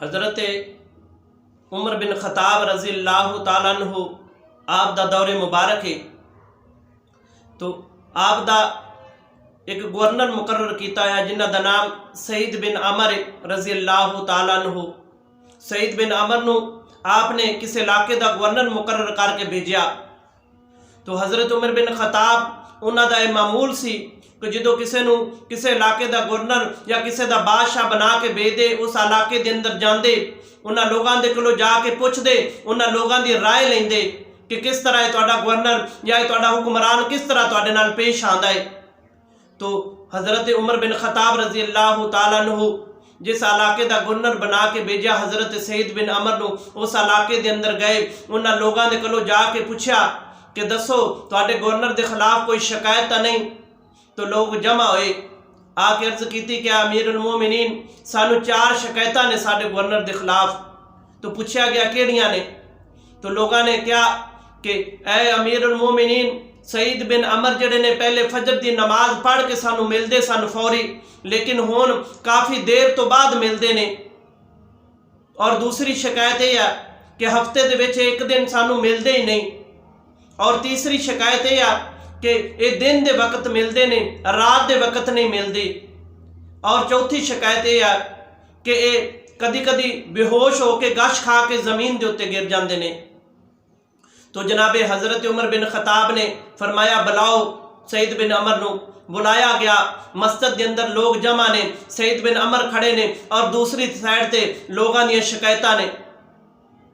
हज़रत उमर बिन खताब रज़ी अल्लाह तआला अन्हु आप दा दौरे मुबारक है तो आप दा एक गवर्नर मुकर्रर किया है जिन्हों का नाम सईद बिन अमर रज़ी अल्लाह तआला अन्हु। सईद बिन अमर नू आपने किसी इलाके का गवर्नर मुकर्रर करके भेजा तो हज़रत उमर बिन खताब उन्होंने यह मामूल सी कि जो किसी इलाके का गवर्नर या किसी का बादशाह बना के भेजते उस इलाके के अंदर जाते उन्होंने लोगों के कोलों जाके पुछते उन्होंने लोगों की राय लेंदे कि किस तरह तुहाडा गवर्नर या तुहाडा हुक्मरान किस तरह तुहाडे नाल पेश आंदा है। तो हज़रत उमर बिन खताब रज़ी अल्लाह तआला अन्हु जिस इलाके का गवर्नर बना के भेजा हज़रत सईद बिन अमर नू उस इलाके के अंदर गए उन्होंने लोगों के कोलों जाके पूछा कि दसो तुहाडे गवर्नर के खिलाफ कोई शिकायत तो नहीं। तो लोग जमा होए आके अर्ज की कि अमीरुल मोमिनीन सानू 4 शिकायत ने साडे गवर्नर के खिलाफ। तो पूछा गया केड़ियां ने तो लोगों ने क्या कि ऐ अमीरुल मोमिनीन सईद बिन अमर जड़े ने पहले फजर की नमाज पढ़ के सानू मिलते सन फौरी लेकिन हुण काफ़ी देर तो बाद मिलते ने। और दूसरी शिकायत यह है कि हफ्ते दे विच एक दिन सानू मिलते ही नहीं। और तीसरी शिकायत यह है कि ये दिन के वक्त मिलते ने रात के वक्त नहीं मिलते। और चौथी शिकायत यह है कि ये कदी कदी बेहोश होकर गश खा के ज़मीन के उत्ते गिर जाते हैं। तो जनाबे हज़रत उमर बिन खताब ने फरमाया बुलाओ सईद बिन अमर नू। बुलाया गया मस्जिद के अंदर लोग जमा ने सईद बिन अमर खड़े ने और दूसरी साइड से लोगों दी शिकायत ने।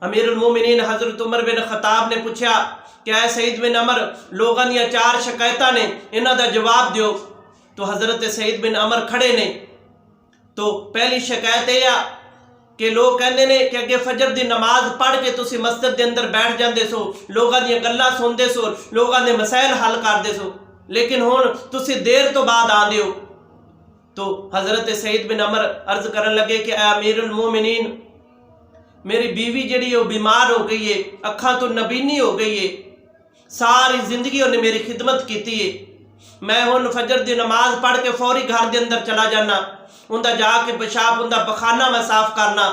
अमीरुल मोमिनीन हज़रत उमर बिन खताब ने पूछा क्या सईद बिन अमर लोगों दी 4 शिकायत ने इन्हां दा जवाब दियो। तो हज़रत सईद बिन अमर खड़े ने। तो पहली शिकायत यह कि लोग कहते हैं कि अगे फजर की नमाज पढ़ के तुसी मस्जिद के अंदर बैठ जाते सो लोगों दी गल्लां सुनते सो लोगों के मसैल हल करते सो लेकिन हुण तुसी देर तो बाद आंदे हो। तो हज़रत सईद बिन अमर अर्ज करन लगे कि अमीरुल मोमिनीन मेरी बीवी जिहड़ी वो बीमार हो गई है अखां तो नबीनी हो गई है सारी जिंदगी उन्हें मेरी खिदमत की है। मैं हुण फजर की नमाज पढ़ के फौरी घर के अंदर चला जाना उनका जाके पेशाब उनका पखाना मैं साफ करना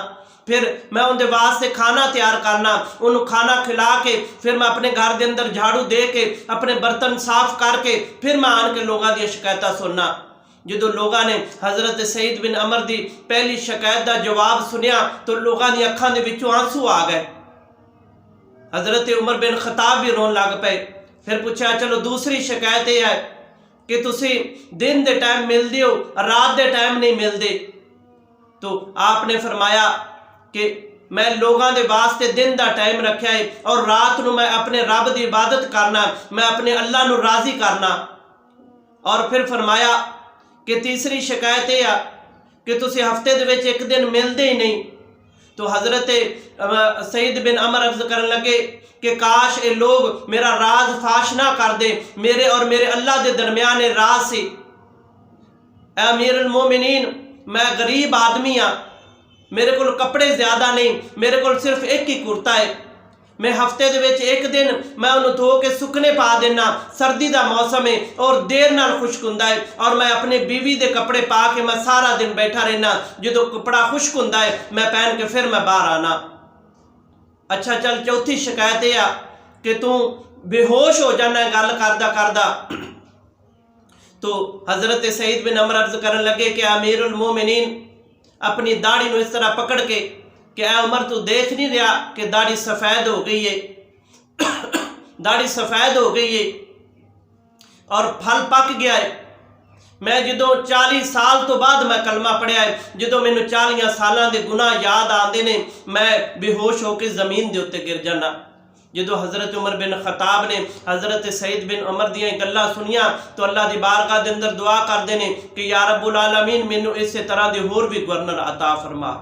फिर मैं उनके वास्ते खाना तैयार करना उन्होंने खाना खिला के फिर मैं अपने घर के अंदर झाड़ू दे के अपने बर्तन साफ करके फिर मैं आन के लोगों की शिकायत सुनना। जो लोगों ने हज़रत सईद बिन अमर की पहली शिकायत का जवाब सुनिया तो लोगों की अखां दे विचों आंसू आ गए। हज़रत उमर बिन खताब भी रोन लग पे। फिर पूछा चलो दूसरी शिकायत यह है कि तुसी दिन के टाइम मिलते हो रात के टाइम नहीं मिलते। तो आपने फरमाया कि मैं लोगों के वास्ते दिन का टाइम रखा है और रात को मैं अपने रब की इबादत करना मैं अपने अल्लाह को राजी करना। और फिर फरमाया कि तीसरी शिकायत यह है कि तुसी हफ्ते दे विच एक दिन मिलते ही नहीं। तो हज़रत सईद बिन अमर अर्ज करन लगे कि काश ये लोग मेरा राज फाश ना कर दे मेरे और मेरे अल्लाह के दरमियान राज से। अमीरुल मोमिनीन मैं गरीब आदमी हाँ मेरे को कपड़े ज़्यादा नहीं मेरे को सिर्फ एक ही कुर्ता है मैं हफ्ते दे विच एक दिन मैं उन्हें धो के सुकने पा देना सर्दी का मौसम है और देर नाल खुश्क हुंदा है और मैं अपने बीवी के कपड़े पा के मैं सारा दिन बैठा रहना जो कपड़ा खुश्क हुंदा है मैं पहन के फिर मैं बाहर आना। अच्छा चल चौथी शिकायत यह कि तू बेहोश हो जाना गल करदा करदा। तो हज़रत सईद बिन अमर अर्ज करन लगे कि अमीरुल मोमिनीन अपनी दाढ़ी को इस तरह पकड़ के कि ऐ उमर तू देख नहीं रहा कि दाढ़ी सफ़ेद हो गई है दाढ़ी सफ़ेद हो गई है और फल पक गया है। मैं जो 40 साल तो बाद मैं कलमा पढ़िया है जो मैनू 40 सालों के गुनाह याद आते ने मैं बेहोश होकर ज़मीन के उत्ते गिर जाना। जो हज़रत उमर बिन खताब ने हज़रत सईद बिन उमर दियाँ गल्लां सुनिया तो अल्लाह की बारगाह के अंदर दुआ करते हैं कि या रब्बुल आलमीन मैनू इस तरह के होर भी गवर्नर अता फरमा।